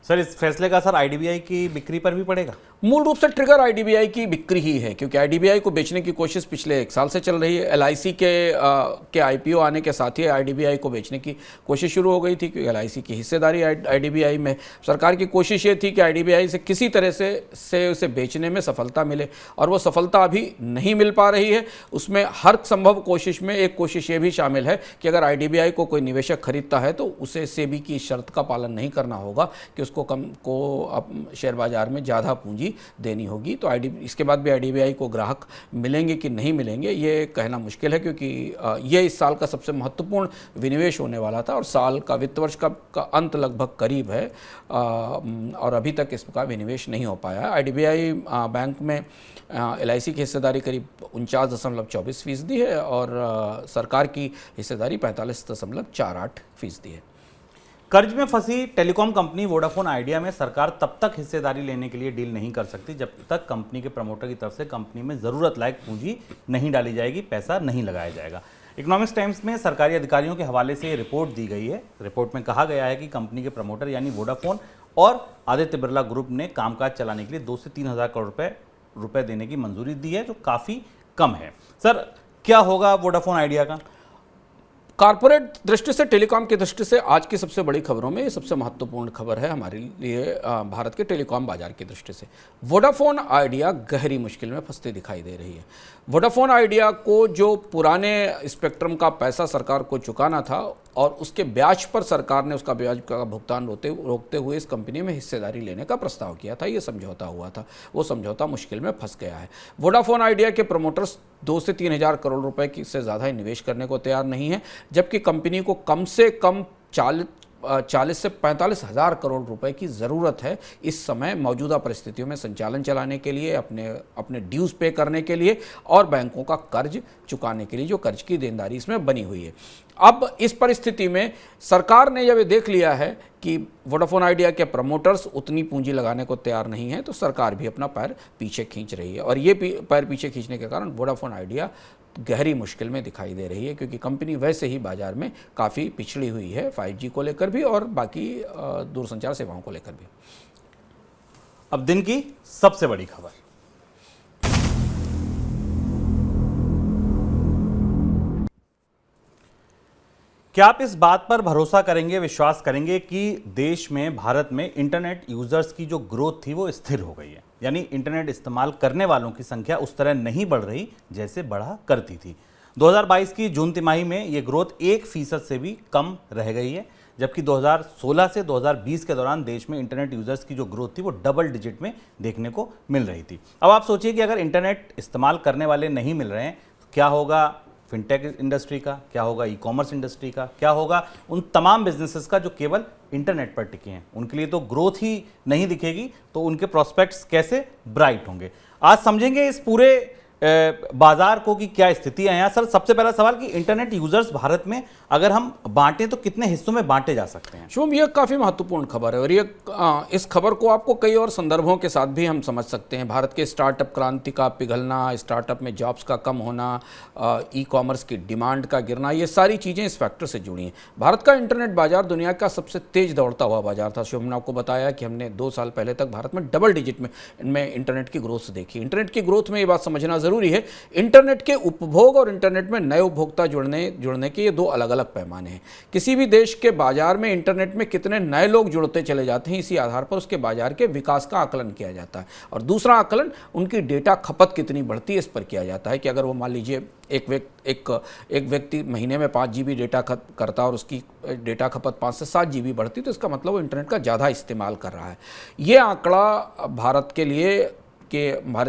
सर, इस फैसले का असर आईडीबीआई की बिक्री पर भी पड़ेगा? मूल रूप से ट्रिगर आईडीबीआई की बिक्री ही है, क्योंकि आईडीबीआई को बेचने की कोशिश पिछले 1 साल से चल रही है। एलआईसी के आईपीओ आने के साथ ही आईडीबीआई को बेचने की कोशिश शुरू हो गई थी, क्योंकि एलआईसी की हिस्सेदारी आईडीबीआई में। सरकार की कोशिश ये थी कि आईडीबीआई से किसी तरह से उसे बेचने में सफलता मिले, और वो सफलता अभी नहीं मिल पा रही है। उसमें हर संभव कोशिश में एक कोशिश ये भी शामिल है कि अगर आईडीबीआई को कोई निवेशक खरीदता है तो उसे सेबी की शर्त का पालन नहीं करना होगा कि उसको शेयर बाजार में ज़्यादा पूंजी देनी होगी। तो इसके बाद भी आईडीबीआई को ग्राहक मिलेंगे कि नहीं मिलेंगे ये कहना मुश्किल है, क्योंकि ये इस साल का सबसे महत्वपूर्ण विनिवेश होने वाला था और साल का वित्त वर्ष का अंत लगभग करीब है और अभी तक इसका विनिवेश नहीं हो पाया। आईडीबीआई बैंक में एलआईसी की हिस्सेदारी करीब 49.24% है और सरकार की हिस्सेदारी 45.48% है। कर्ज में फंसी टेलीकॉम कंपनी वोडाफोन आइडिया में सरकार तब तक हिस्सेदारी लेने के लिए डील नहीं कर सकती जब तक कंपनी के प्रमोटर की तरफ से कंपनी में ज़रूरत लायक पूंजी नहीं डाली जाएगी, पैसा नहीं लगाया जाएगा। इकोनॉमिक्स टाइम्स में सरकारी अधिकारियों के हवाले से ये रिपोर्ट दी गई है। रिपोर्ट में कहा गया है कि कंपनी के प्रमोटर यानी वोडाफोन और आदित्य बिरला ग्रुप ने कामकाज चलाने के लिए 2 से 3 हज़ार करोड़ रुपए देने की मंजूरी दी है, जो काफ़ी कम है। सर, क्या होगा वोडाफोन आइडिया का? कॉर्पोरेट दृष्टि से, टेलीकॉम की दृष्टि से आज की सबसे बड़ी खबरों में ये सबसे महत्वपूर्ण खबर है हमारे लिए भारत के टेलीकॉम बाजार की दृष्टि से। वोडाफोन आइडिया गहरी मुश्किल में फंसती दिखाई दे रही है। वोडाफोन आइडिया को जो पुराने स्पेक्ट्रम का पैसा सरकार को चुकाना था और उसके ब्याज पर सरकार ने उसका ब्याज का भुगतान रोकते हुए इस कंपनी में हिस्सेदारी लेने का प्रस्ताव किया था। ये समझौता हुआ था, वो समझौता मुश्किल में फंस गया है। वोडाफोन आइडिया के प्रमोटर्स 2 से 3 हज़ार करोड़ रुपए से ज़्यादा निवेश करने को तैयार नहीं है, जबकि कंपनी को कम से कम 40 से 45 हज़ार करोड़ रुपए की ज़रूरत है इस समय मौजूदा परिस्थितियों में संचालन चलाने के लिए, अपने ड्यूज़ पे करने के लिए और बैंकों का कर्ज चुकाने के लिए, जो कर्ज की देनदारी इसमें बनी हुई है। अब इस परिस्थिति में सरकार ने जब ये देख लिया है कि वोडाफोन आइडिया के प्रमोटर्स उतनी पूंजी लगाने को तैयार नहीं है, तो सरकार भी अपना पैर पीछे खींच रही है। और ये पैर पीछे खींचने के कारण वोडाफोन आइडिया गहरी मुश्किल में दिखाई दे रही है, क्योंकि कंपनी वैसे ही बाजार में काफ़ी पिछड़ी हुई है 5G को लेकर भी और बाकी दूरसंचार सेवाओं को लेकर भी। अब दिन की सबसे बड़ी खबर, क्या आप इस बात पर भरोसा करेंगे, विश्वास करेंगे कि देश में, भारत में इंटरनेट यूजर्स की जो ग्रोथ थी वो स्थिर हो गई है? यानी इंटरनेट इस्तेमाल करने वालों की संख्या उस तरह नहीं बढ़ रही जैसे बढ़ा करती थी। 2022 की जून तिमाही में ये ग्रोथ 1% से भी कम रह गई है, जबकि 2016 से 2020 के दौरान देश में इंटरनेट यूजर्स की जो ग्रोथ थी वो डबल डिजिट में देखने को मिल रही थी। अब आप सोचिए कि अगर इंटरनेट इस्तेमाल करने वाले नहीं मिल रहे हैं तो क्या होगा फिनटेक इंडस्ट्री का, क्या होगा ई कॉमर्स इंडस्ट्री का, क्या होगा उन तमाम बिजनेसेस का जो केवल इंटरनेट पर टिके हैं? उनके लिए तो ग्रोथ ही नहीं दिखेगी, तो उनके प्रोस्पेक्ट्स कैसे ब्राइट होंगे? आज समझेंगे इस पूरे बाजार को कि क्या स्थिति है यहाँ। सर, सबसे पहला सवाल कि इंटरनेट यूजर्स भारत में अगर हम बांटें तो कितने हिस्सों में बांटे जा सकते हैं? शुभम, ये काफ़ी महत्वपूर्ण खबर है और ये इस खबर को आपको कई और संदर्भों के साथ भी हम समझ सकते हैं। भारत के स्टार्टअप क्रांति का पिघलना, स्टार्टअप में जॉब्स का कम होना, ई कॉमर्स की डिमांड का गिरना, ये सारी चीज़ें इस फैक्टर से जुड़ी हैं। भारत का इंटरनेट बाजार दुनिया का सबसे तेज दौड़ता हुआ बाजार था। शुभम ने आपको बताया कि हमने 2 साल पहले तक भारत में डबल डिजिट में इनमें इंटरनेट की ग्रोथ देखी। इंटरनेट की ग्रोथ में ये बात समझना ज़रूरी है, इंटरनेट के उपभोग और इंटरनेट में नए उपभोक्ता जुड़ने के ये 2 अलग अलग पैमाने हैं। किसी भी देश के बाजार में इंटरनेट में कितने नए लोग जुड़ते चले जाते हैं, इसी आधार पर उसके बाजार के विकास का आकलन किया जाता है। और दूसरा आकलन उनकी डेटा खपत कितनी बढ़ती है, इस पर किया जाता है कि अगर वो मान लीजिए एक व्यक्ति महीने में 5 GB डेटा करता और उसकी डेटा खपत 5 से 7 GB बढ़ती, तो इसका मतलब वो इंटरनेट का ज़्यादा इस्तेमाल कर रहा है। ये आंकड़ा भारत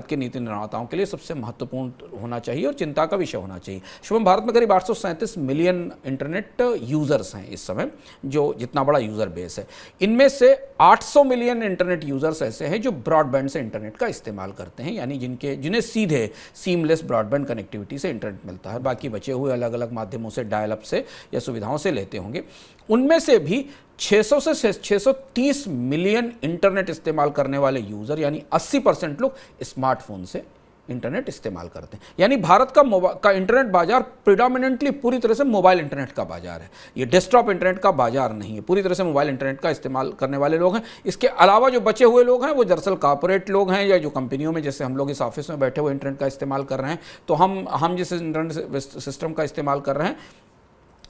के नीति निर्माताओं के लिए सबसे महत्वपूर्ण होना चाहिए और चिंता का विषय होना चाहिए। शुभम, भारत में करीब 837 मिलियन इंटरनेट यूज़र्स हैं इस समय, जो जितना बड़ा यूज़र बेस है। इनमें से 800 मिलियन इंटरनेट यूज़र्स ऐसे हैं जो ब्रॉडबैंड से इंटरनेट का इस्तेमाल करते हैं, यानी जिन्हें सीधे सीमलेस ब्रॉडबैंड कनेक्टिविटी से इंटरनेट मिलता है। बाकी बचे हुए अलग अलग माध्यमों से, डायल अप से या सुविधाओं से लेते होंगे। उनमें से भी 600 से 630 मिलियन इंटरनेट इस्तेमाल करने वाले यूज़र, यानी 80% लोग स्मार्टफोन से इंटरनेट इस्तेमाल करते हैं। यानी भारत का इंटरनेट बाजार प्रिडोमिनेंटली पूरी तरह से मोबाइल इंटरनेट का बाजार है। ये डेस्कटॉप इंटरनेट का बाजार नहीं है, पूरी तरह से मोबाइल इंटरनेट का इस्तेमाल करने वाले लोग हैं। इसके अलावा जो बचे हुए लोग हैं वो दरअसल कॉर्पोरेट लोग हैं, या जो कंपनियों में, जैसे हम लोग इस ऑफिस में बैठे हुए इंटरनेट का इस्तेमाल कर रहे हैं, तो हम जिस इंटरनेट सिस्टम का इस्तेमाल कर रहे हैं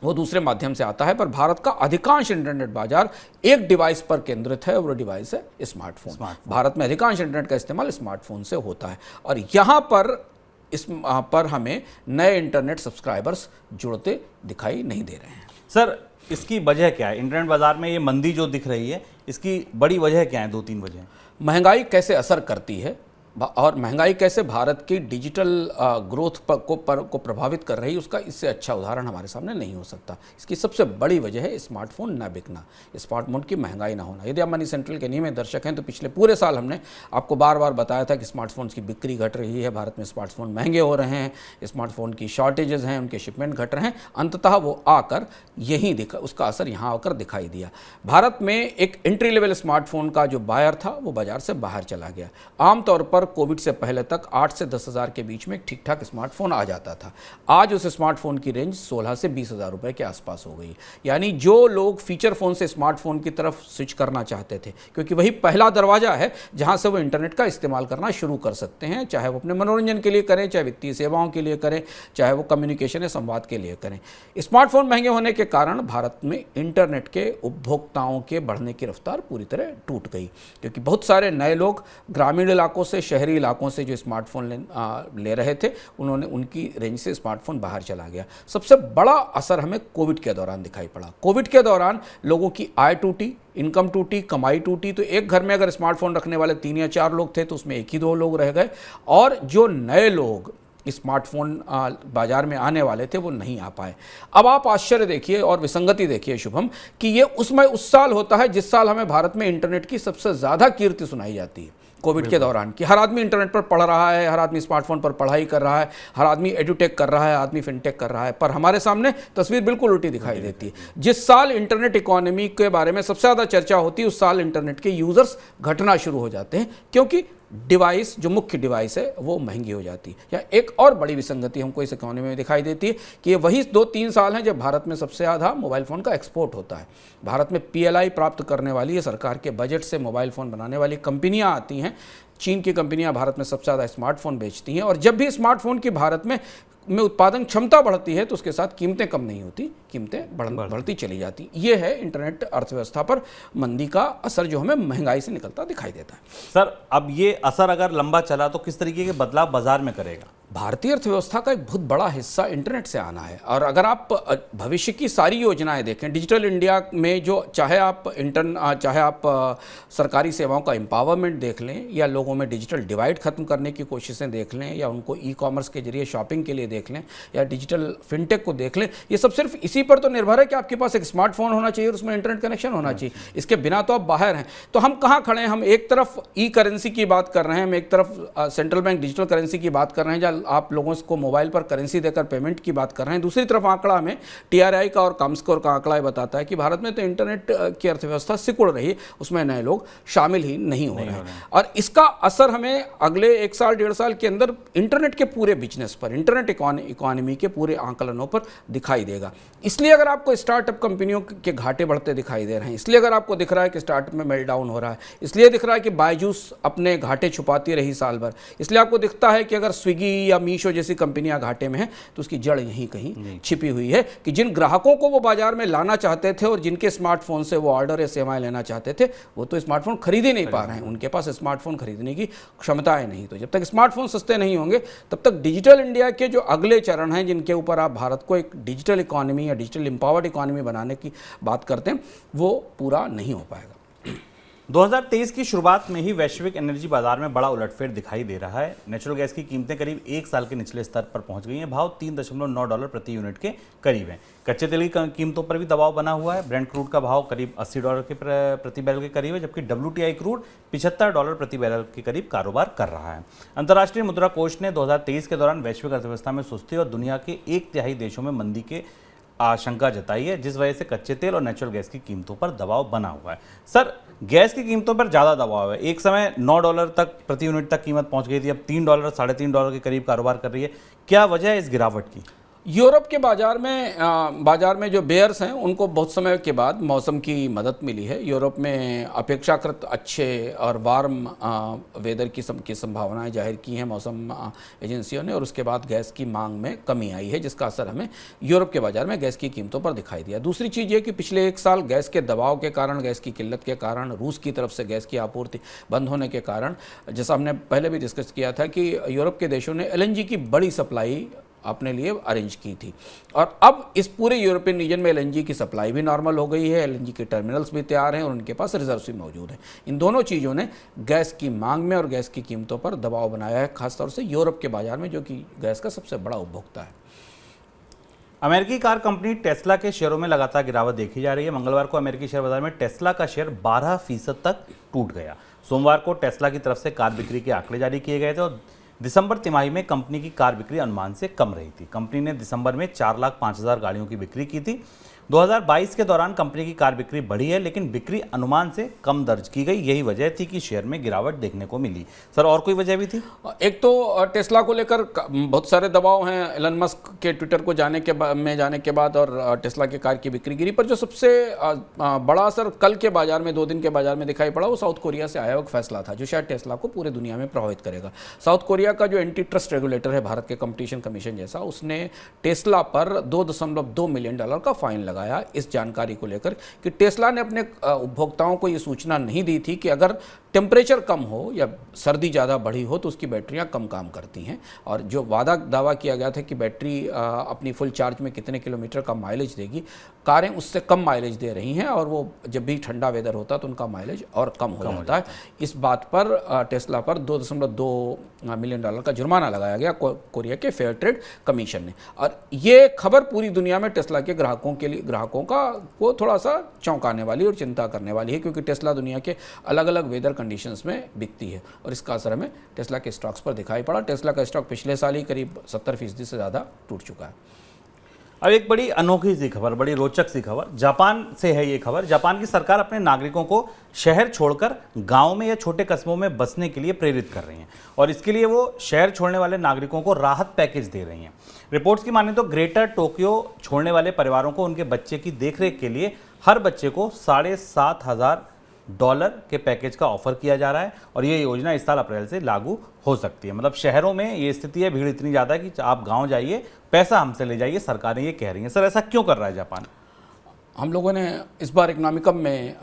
वो दूसरे माध्यम से आता है। पर भारत का अधिकांश इंटरनेट बाजार एक डिवाइस पर केंद्रित है और वो डिवाइस है स्मार्टफोन। भारत में अधिकांश इंटरनेट का इस्तेमाल स्मार्टफोन से होता है और यहाँ पर हमें नए इंटरनेट सब्सक्राइबर्स जुड़ते दिखाई नहीं दे रहे हैं। सर, इसकी वजह क्या है? इंटरनेट बाजार में ये मंदी जो दिख रही है, इसकी बड़ी वजह क्या है? 2-3 वजह। महंगाई कैसे असर करती है और महंगाई कैसे भारत की डिजिटल ग्रोथ को प्रभावित कर रही है, उसका इससे अच्छा उदाहरण हमारे सामने नहीं हो सकता। इसकी सबसे बड़ी वजह है स्मार्टफोन न बिकना, स्मार्टफोन की महंगाई ना होना। यदि आप मनी सेंट्रल के नियमित दर्शक हैं तो पिछले पूरे साल हमने आपको बार बार बताया था कि स्मार्टफोन्स की बिक्री घट रही है, भारत में स्मार्टफोन महंगे हो रहे हैं, स्मार्टफोन की शॉर्टेजेस हैं, उनके शिपमेंट घट रहे हैं। अंततः वो आकर उसका असर यहाँ आकर दिखाई दिया। भारत में एक एंट्री लेवल स्मार्टफोन का जो बायर था वो बाजार से बाहर चला गया। आमतौर पर कोविड से पहले तक 8 से 10 हज़ार के बीच में ठीक ठाक स्मार्टफोन आ जाता था। आज उस स्मार्टफोन की रेंज 16 से 20 हज़ार रुपये के आसपास हो गई। यानी जो लोग फीचर फ़ोन से स्मार्टफोन की तरफ स्विच करना चाहते थे, क्योंकि वही पहला दरवाज़ा है जहां से वो इंटरनेट का इस्तेमाल करना शुरू कर सकते हैं, चाहे वो अपने मनोरंजन के लिए करें, चाहे वित्तीय सेवाओं के लिए करें, चाहे वो कम्युनिकेशन या संवाद के लिए करें। स्मार्टफोन महंगे होने के कारण भारत में इंटरनेट के उपभोक्ताओं के बढ़ने की रफ्तार पूरी तरह टूट गई, क्योंकि बहुत सारे नए लोग ग्रामीण इलाकों से शहरी इलाकों से जो स्मार्टफोन ले रहे थे, उन्होंने उनकी रेंज से स्मार्टफोन बाहर चला गया। सबसे बड़ा असर हमें कोविड के दौरान दिखाई पड़ा। कोविड के दौरान लोगों की आय टूटी, इनकम टूटी, कमाई टूटी। तो एक घर में अगर स्मार्टफोन रखने वाले 3 या 4 लोग थे तो उसमें 1 ही 2 लोग रह गए, और जो नए लोग स्मार्टफोन बाजार में आने वाले थे वो नहीं आ पाए। अब आप आश्चर्य देखिए और विसंगति देखिए शुभम, कि ये उस साल होता है जिस साल हमें भारत में इंटरनेट की सबसे ज़्यादा कीर्ति सुनाई जाती है, कोविड के दौरान, कि हर आदमी इंटरनेट पर पढ़ रहा है, हर आदमी स्मार्टफोन पर पढ़ाई कर रहा है, हर आदमी एडुटेक कर रहा है, आदमी फिनटेक कर रहा है। पर हमारे सामने तस्वीर बिल्कुल उल्टी दिखाई देती है। जिस साल इंटरनेट इकोनॉमी के बारे में सबसे ज़्यादा चर्चा होती है, उस साल इंटरनेट के यूज़र्स घटना शुरू हो जाते हैं, क्योंकि डिवाइस, जो मुख्य डिवाइस है, वो महंगी हो जाती है। या एक और बड़ी विसंगति हमको इस इकोनॉमी में दिखाई देती है कि ये वही 2-3 साल हैं जब भारत में सबसे ज़्यादा मोबाइल फ़ोन का एक्सपोर्ट होता है। भारत में PLI प्राप्त करने वाली है, सरकार के बजट से मोबाइल फ़ोन बनाने वाली कंपनियां आती हैं। चीन की कंपनियां भारत में सबसे ज़्यादा स्मार्टफोन बेचती हैं, और जब भी स्मार्टफोन की भारत में उत्पादन क्षमता बढ़ती है तो उसके साथ कीमतें कम नहीं होती, कीमतें बढ़ती चली जाती। ये है इंटरनेट अर्थव्यवस्था पर मंदी का असर, जो हमें महंगाई से निकलता दिखाई देता है। सर, अब ये असर अगर लंबा चला तो किस तरीके के बदलाव बाजार में करेगा? भारतीय अर्थव्यवस्था का एक बहुत बड़ा हिस्सा इंटरनेट से आना है। और अगर आप भविष्य की सारी योजनाएं देखें, डिजिटल इंडिया में जो चाहे आप सरकारी सेवाओं का एम्पावरमेंट देख लें, या लोगों में डिजिटल डिवाइड खत्म करने की कोशिशें देख लें, या उनको ई-कॉमर्स के जरिए शॉपिंग के लिए देख लें, या डिजिटल फिनटेक को देख लें, ये सब सिर्फ इसी पर तो निर्भर है कि आपके पास एक स्मार्टफोन होना चाहिए और उसमें इंटरनेट कनेक्शन होना चाहिए। इसके बिना तो आप बाहर हैं। तो हम कहाँ खड़े हैं? हम एक तरफ ई करेंसी की बात कर रहे हैं, हम एक तरफ सेंट्रल बैंक डिजिटल करेंसी की बात कर रहे हैं, जहाँ आप लोगों को मोबाइल पर करेंसी देकर पेमेंट की बात कर रहे हैं। दूसरी तरफ आंकड़ा हमें TRI का और कॉमस्कोर का आंकड़ा बताता है कि भारत में तो इंटरनेट की अर्थव्यवस्था सिकुड़ रही है, उसमें नए लोग शामिल ही नहीं हो रहे हैं। और इसका असर हमें अगले 1 साल 1.5 साल के अंदर इंटरनेट के पूरे बिजनेस पर, इंटरनेट इकोनॉमी के पूरे आंकलनों पर दिखाई देगा। इसलिए अगर आपको स्टार्टअप कंपनियों के घाटे बढ़ते दिखाई दे रहे हैं, इसलिए अगर आपको दिख रहा है कि स्टार्टअप में मेल्टडाउन हो रहा है, इसलिए दिख रहा है कि बायजूस अपने घाटे छुपाती रही साल भर, इसलिए आपको दिखता है कि अगर स्विगी या मीशो जैसी कंपनियां घाटे में हैं, तो उसकी जड़ यहीं कहीं छिपी हुई है कि जिन ग्राहकों को वो बाजार में लाना चाहते थे और जिनके स्मार्टफोन से वो ऑर्डर या सेवाएं लेना चाहते थे, वो तो स्मार्टफोन खरीद ही नहीं पा रहे हैं। उनके पास स्मार्टफोन खरीदने की क्षमताएं नहीं। तो जब तक स्मार्टफोन सस्ते नहीं होंगे, तब तक डिजिटल इंडिया के जो अगले चरण हैं, जिनके ऊपर आप भारत को एक डिजिटल इकोनॉमी या डिजिटल एम्पावर्ड इकोनॉमी बनाने की बात करते हैं, वो पूरा नहीं हो पाएगा। 2023 की शुरुआत में ही वैश्विक एनर्जी बाजार में बड़ा उलटफेर दिखाई दे रहा है। नेचुरल गैस की कीमतें करीब 1 साल के निचले स्तर पर पहुंच गई हैं। भाव $3.9 प्रति यूनिट के करीब हैं। कच्चे तेल की कीमतों पर भी दबाव बना हुआ है। ब्रेंट क्रूड का भाव करीब $80 के प्रति बैरल के करीब है, जबकि WTI क्रूड $75 प्रति बैरल के करीब कारोबार कर रहा है। अंतर्राष्ट्रीय मुद्रा कोष ने 2023 के दौरान वैश्विक अर्थव्यवस्था में सुस्ती और दुनिया के 1/3 देशों में मंदी के आशंका जताई है, जिस वजह से कच्चे तेल और नेचुरल गैस की कीमतों पर दबाव बना हुआ है। सर, गैस की कीमतों पर ज़्यादा दबाव है। एक समय $9 तक प्रति यूनिट तक कीमत पहुंच गई थी, अब $3 $3.5 के करीब कारोबार कर रही है। क्या वजह है इस गिरावट की? यूरोप के बाजार में जो बेयर्स हैं, उनको बहुत समय के बाद मौसम की मदद मिली है। यूरोप में अपेक्षाकृत अच्छे और वार्म वेदर की संभावनाएं जाहिर की हैं मौसम एजेंसियों ने, और उसके बाद गैस की मांग में कमी आई है, जिसका असर हमें यूरोप के बाजार में गैस की कीमतों पर दिखाई दिया। दूसरी चीज़ ये कि पिछले 1 साल गैस के दबाव के कारण, गैस की किल्लत के कारण, रूस की तरफ से गैस की आपूर्ति बंद होने के कारण, जैसा हमने पहले भी डिस्कस किया था कि यूरोप के देशों ने LNG की बड़ी सप्लाई अपने लिए अरेंज की थी, और अब इस पूरे यूरोपियन रीजन में LNG की सप्लाई भी नॉर्मल हो गई है, LNG के टर्मिनल्स भी तैयार हैं और उनके पास रिजर्व्स भी मौजूद हैं। इन दोनों चीज़ों ने गैस की मांग में और गैस की कीमतों पर दबाव बनाया है, खासतौर से यूरोप के बाजार में, जो कि गैस का सबसे बड़ा उपभोक्ता है। अमेरिकी कार कंपनी टेस्ला के शेयरों में लगातार गिरावट देखी जा रही है। मंगलवार को अमेरिकी शेयर बाजार में टेस्ला का शेयर 12% तक टूट गया। सोमवार को टेस्ला की तरफ से कार बिक्री के आंकड़े जारी किए गए थे और दिसंबर तिमाही में कंपनी की कार बिक्री अनुमान से कम रही थी। कंपनी ने दिसंबर में 4,05,000 गाड़ियों की बिक्री की थी। 2022 के दौरान कंपनी की कार बिक्री बढ़ी है, लेकिन बिक्री अनुमान से कम दर्ज की गई। यही वजह थी कि शेयर में गिरावट देखने को मिली। सर, और कोई वजह भी थी? एक तो टेस्ला को लेकर बहुत सारे दबाव हैं। एलन मस्क के ट्विटर को जाने के बाद और टेस्ला के कार की बिक्री गिरी, पर जो सबसे बड़ा असर कल के बाजार में, 2 दिन के बाजार में दिखाई पड़ा, वो साउथ कोरिया से आया हुआ फैसला था, जो शायद टेस्ला को पूरे दुनिया में प्रभावित करेगा। साउथ कोरिया का जो एंटी ट्रस्ट रेगुलेटर है, भारत के कंपटीशन कमीशन जैसा, उसने टेस्ला पर $2.2 मिलियन का फाइन लगाया इस जानकारी को लेकर कि टेस्ला ने अपने उपभोक्ताओं को ये सूचना नहीं दी थी कि अगर टेम्परेचर कम हो या सर्दी ज़्यादा बढ़ी हो तो उसकी बैटरियां कम काम करती हैं। और जो दावा किया गया था कि बैटरी अपनी फुल चार्ज में कितने किलोमीटर का माइलेज देगी, कारें उससे कम माइलेज दे रही हैं और वो जब भी ठंडा वेदर होता है तो उनका माइलेज और कम हो जाता है। इस बात पर टेस्ला पर $2.2 मिलियन का जुर्माना लगाया गया कोरिया के फेयर ट्रेड कमीशन ने। और ये खबर पूरी दुनिया में टेस्ला के ग्राहकों को थोड़ा सा चौंकाने वाली और चिंता करने वाली है, क्योंकि टेस्ला दुनिया के अलग अलग वेदर कंडीशंस में बिकती है और इसका असर हमें टेस्ला के स्टॉक्स पर दिखाई पड़ा। टेस्ला का स्टॉक पिछले साल ही करीब 70% से ज़्यादा टूट चुका है। अब एक बड़ी अनोखी सी खबर, बड़ी रोचक सी खबर जापान से है। ये खबर, जापान की सरकार अपने नागरिकों को शहर छोड़कर गांव में या छोटे कस्बों में बसने के लिए प्रेरित कर रही है और इसके लिए वो शहर छोड़ने वाले नागरिकों को राहत पैकेज दे रही हैं। रिपोर्ट्स की माने तो ग्रेटर टोक्यो छोड़ने वाले परिवारों को उनके बच्चे की देखरेख के लिए हर बच्चे को $7,500 के पैकेज का ऑफर किया जा रहा है और ये योजना इस साल अप्रैल से लागू हो सकती है। मतलब शहरों में ये स्थिति है, भीड़ इतनी ज़्यादा है कि आप गांव जाइए, पैसा हमसे ले जाइए, सरकारें ये कह रही हैं। सर, ऐसा क्यों कर रहा है जापान? हम लोगों ने इस बार इकोनॉमिकम में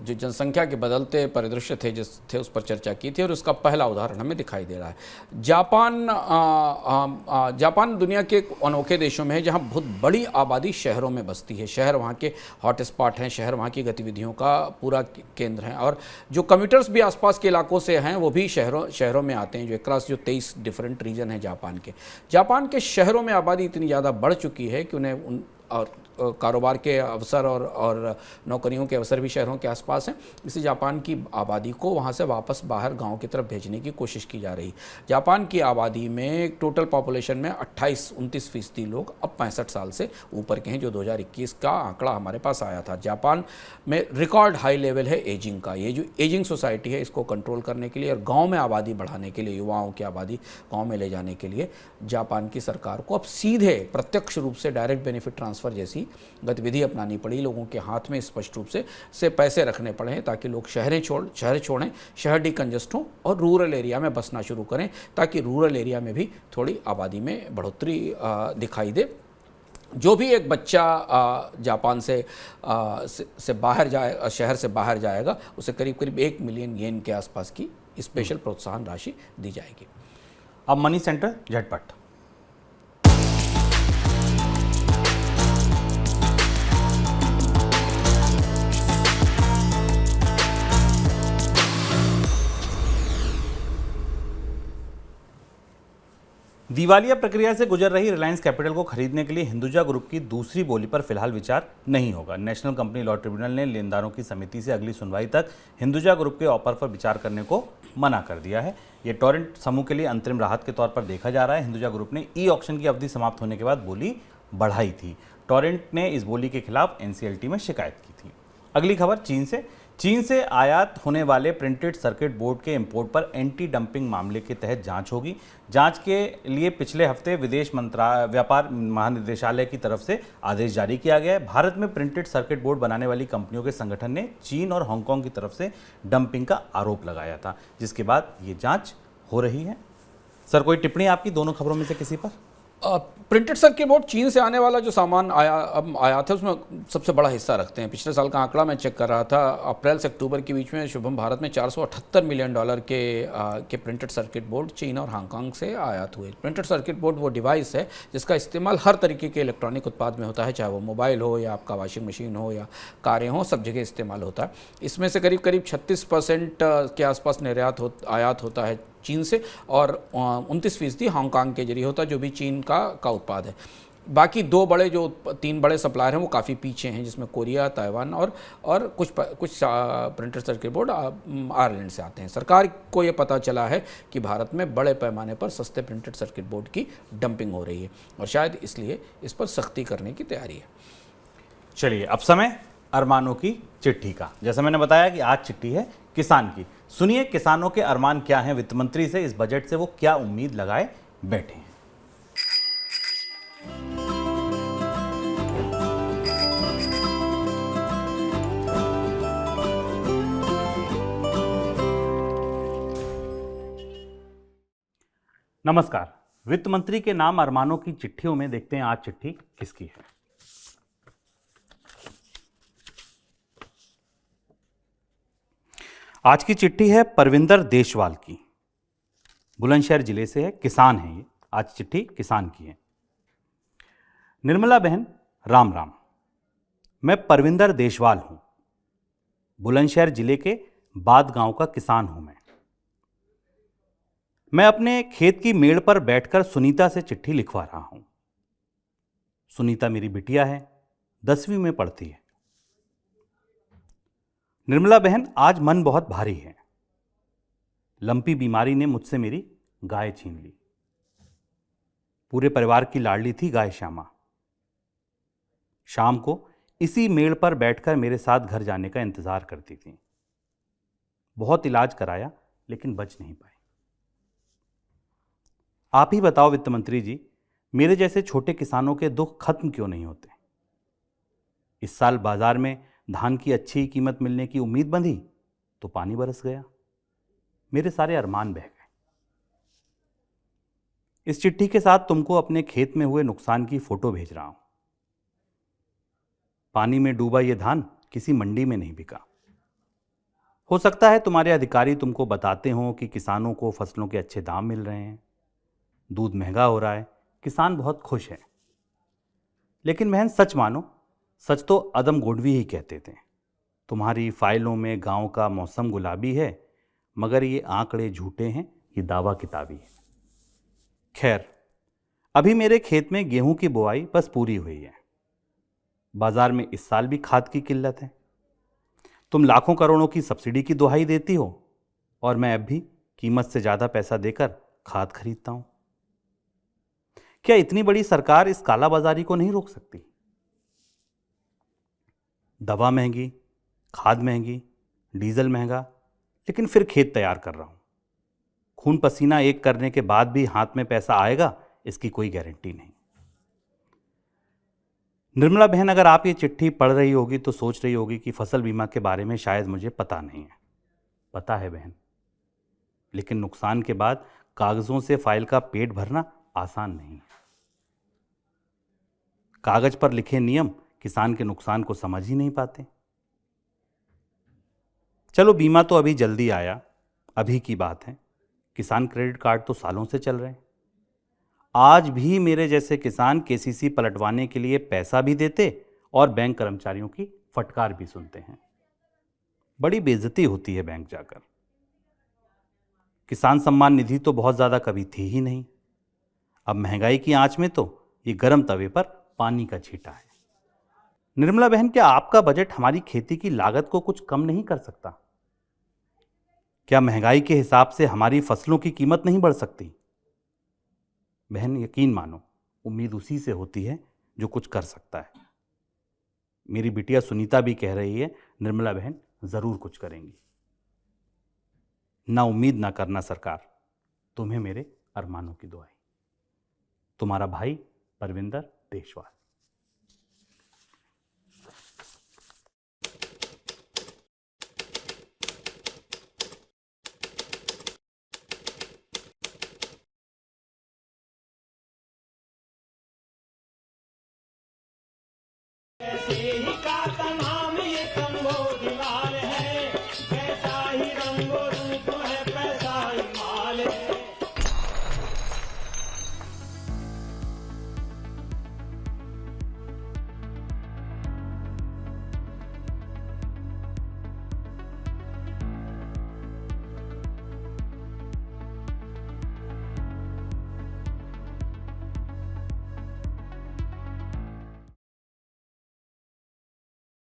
जो जनसंख्या के बदलते परिदृश्य थे उस पर चर्चा की थी और उसका पहला उदाहरण हमें दिखाई दे रहा है। जापान दुनिया के अनोखे देशों में है जहां बहुत बड़ी आबादी शहरों में बसती है। शहर वहां के हॉट स्पॉट हैं, शहर वहां की गतिविधियों का पूरा केंद्र हैं और जो कम्यूटर्स भी आसपास के इलाकों से हैं वो भी शहरों में आते हैं। जो अक्रॉस जो 23 डिफरेंट रीजन है जापान के शहरों में आबादी इतनी ज़्यादा बढ़ चुकी है कि उन्हें और कारोबार के अवसर और नौकरियों के अवसर भी शहरों के आसपास हैं। इसलिए जापान की आबादी को वहाँ से वापस बाहर गांव की तरफ भेजने की कोशिश की जा रही। जापान की आबादी में टोटल पॉपुलेशन में 28-29% लोग अब 65 साल से ऊपर के हैं, जो 2021 का आंकड़ा हमारे पास आया था। जापान में रिकॉर्ड हाई लेवल है एजिंग का। ये जो एजिंग सोसाइटी है इसको कंट्रोल करने के लिए और गाँव में आबादी बढ़ाने के लिए, युवाओं की आबादी गाँव में ले जाने के लिए जापान की सरकार को अब सीधे प्रत्यक्ष रूप से डायरेक्ट बेनिफिट ट्रांसफ़र जैसी गतिविधि अपनानी पड़ी। लोगों के हाथ में स्पष्ट रूप से पैसे रखने पड़े हैं ताकि लोग शहर छोड़ें, शहर डिकंजस्ट हों और रूरल एरिया में बसना शुरू करें, ताकि रूरल एरिया में भी थोड़ी आबादी में बढ़ोतरी दिखाई दे। जो भी एक बच्चा जापान से बाहर जाए, शहर से बाहर जाएगा, उसे करीब 1 मिलियन येन के आसपास की स्पेशल प्रोत्साहन राशि दी जाएगी। अब मनी सेंटर झटपट। दिवालिया प्रक्रिया से गुजर रही रिलायंस कैपिटल को खरीदने के लिए हिंदुजा ग्रुप की दूसरी बोली पर फिलहाल विचार नहीं होगा। नेशनल कंपनी लॉ ट्रिब्यूनल ने लेनदारों की समिति से अगली सुनवाई तक हिंदुजा ग्रुप के ऑफर पर विचार करने को मना कर दिया है। ये टोरेंट समूह के लिए अंतरिम राहत के तौर पर देखा जा रहा है। हिंदुजा ग्रुप ने ई ऑक्शन की अवधि समाप्त होने के बाद बोली बढ़ाई थी। टोरेंट ने इस बोली के खिलाफ एनसीएलटी में शिकायत की थी। अगली खबर चीन से आयात होने वाले प्रिंटेड सर्किट बोर्ड के इंपोर्ट पर एंटी डंपिंग मामले के तहत जांच होगी। जांच के लिए पिछले हफ्ते विदेश व्यापार महानिदेशालय की तरफ से आदेश जारी किया गया है। भारत में प्रिंटेड सर्किट बोर्ड बनाने वाली कंपनियों के संगठन ने चीन और हांगकांग की तरफ से डंपिंग का आरोप लगाया था, जिसके बाद ये जांच हो रही है। सर, कोई टिप्पणी आपकी दोनों खबरों में से किसी पर? प्रिंटेड सर्किट बोर्ड चीन से आने वाला जो सामान आया था उसमें सबसे बड़ा हिस्सा रखते हैं। पिछले साल का आंकड़ा मैं चेक कर रहा था, अप्रैल से अक्टूबर के बीच में शुभम भारत में $478 मिलियन के प्रिंटेड सर्किट बोर्ड चीन और हांगकांग से आयात हुए। प्रिंटेड सर्किट बोर्ड वो डिवाइस है जिसका इस्तेमाल हर तरीके के इलेक्ट्रॉनिक उत्पाद में होता है, चाहे वो मोबाइल हो या आपका वॉशिंग मशीन हो या कारें हो, सब जगह इस्तेमाल होता है। इसमें से करीब 36% के आसपास आयात होता है चीन से और 29% हांगकांग के जरिए होता है, जो भी चीन का उत्पाद है। बाकी तीन बड़े सप्लायर हैं वो काफ़ी पीछे हैं, जिसमें कोरिया, ताइवान और कुछ प्रिंटेड सर्किट बोर्ड आयरलैंड से आते हैं। सरकार को ये पता चला है कि भारत में बड़े पैमाने पर सस्ते प्रिंटेड सर्किट बोर्ड की डंपिंग हो रही है और शायद इसलिए इस पर सख्ती करने की तैयारी है। चलिए, अब समय अरमानों की चिट्ठी का। जैसा मैंने बताया कि आज चिट्ठी है किसान की। सुनिए किसानों के अरमान क्या हैं, वित्त मंत्री से इस बजट से वो क्या उम्मीद लगाए बैठे हैं। नमस्कार। वित्त मंत्री के नाम अरमानों की चिट्ठियों में देखते हैं आज चिट्ठी किसकी है। आज की चिट्ठी है परविंदर देशवाल की। बुलंदशहर जिले से है, किसान है ये। आज चिट्ठी किसान की है। निर्मला बहन, राम राम। मैं परविंदर देशवाल हूं। बुलंदशहर जिले के बाद गांव का किसान हूं मैं अपने खेत की मेड़ पर बैठकर सुनीता से चिट्ठी लिखवा रहा हूं। सुनीता मेरी बिटिया है, 10वीं में पढ़ती है। निर्मला बहन, आज मन बहुत भारी है। लंपी बीमारी ने मुझसे मेरी गाय छीन ली। पूरे परिवार की लाडली थी गाय श्यामा। शाम को इसी मेड़ पर बैठकर मेरे साथ घर जाने का इंतजार करती थी। बहुत इलाज कराया लेकिन बच नहीं पाई। आप ही बताओ वित्त मंत्री जी, मेरे जैसे छोटे किसानों के दुख खत्म क्यों नहीं होते? इस साल बाजार में धान की अच्छी कीमत मिलने की उम्मीद बंधी तो पानी बरस गया। मेरे सारे अरमान बह गए। इस चिट्ठी के साथ तुमको अपने खेत में हुए नुकसान की फोटो भेज रहा हूं। पानी में डूबा ये धान किसी मंडी में नहीं बिका। हो सकता है तुम्हारे अधिकारी तुमको बताते हों कि किसानों को फसलों के अच्छे दाम मिल रहे हैं, दूध महंगा हो रहा है, किसान बहुत खुश है। लेकिन बहन, सच मानो, सच तो अदम गोडवी ही कहते थे। तुम्हारी फाइलों में गांव का मौसम गुलाबी है, मगर ये आंकड़े झूठे हैं, ये दावा किताबी है। खैर, अभी मेरे खेत में गेहूं की बुआई बस पूरी हुई है। बाजार में इस साल भी खाद की किल्लत है। तुम लाखों करोड़ों की सब्सिडी की दुहाई देती हो और मैं अब भी कीमत से ज्यादा पैसा देकर खाद खरीदता हूं। क्या इतनी बड़ी सरकार इस कालाबाजारी को नहीं रोक सकती? दवा महंगी, खाद महंगी, डीजल महंगा, लेकिन फिर खेत तैयार कर रहा हूं। खून पसीना एक करने के बाद भी हाथ में पैसा आएगा, इसकी कोई गारंटी नहीं। निर्मला बहन, अगर आप ये चिट्ठी पढ़ रही होगी तो सोच रही होगी कि फसल बीमा के बारे में शायद मुझे पता नहीं है। पता है बहन, लेकिन नुकसान के बाद कागजों से फाइल का पेट भरना आसान नहीं है। कागज पर लिखे नियम किसान के नुकसान को समझ ही नहीं पाते। चलो, बीमा तो अभी जल्दी आया, अभी की बात है। किसान क्रेडिट कार्ड तो सालों से चल रहे हैं। आज भी मेरे जैसे किसान केसीसी पलटवाने के लिए पैसा भी देते और बैंक कर्मचारियों की फटकार भी सुनते हैं। बड़ी बेइज्जती होती है बैंक जाकर। किसान सम्मान निधि तो बहुत ज्यादा कभी थी ही नहीं। अब महंगाई की आंच में तो ये गर्म तवे पर पानी का छींटा है। निर्मला बहन, क्या आपका बजट हमारी खेती की लागत को कुछ कम नहीं कर सकता? क्या महंगाई के हिसाब से हमारी फसलों की कीमत नहीं बढ़ सकती? बहन, यकीन मानो, उम्मीद उसी से होती है जो कुछ कर सकता है। मेरी बिटिया सुनीता भी कह रही है, निर्मला बहन जरूर कुछ करेंगी। ना उम्मीद ना करना सरकार, तुम्हें मेरे अरमानों की दुआई। तुम्हारा भाई परविंदर देशवाल।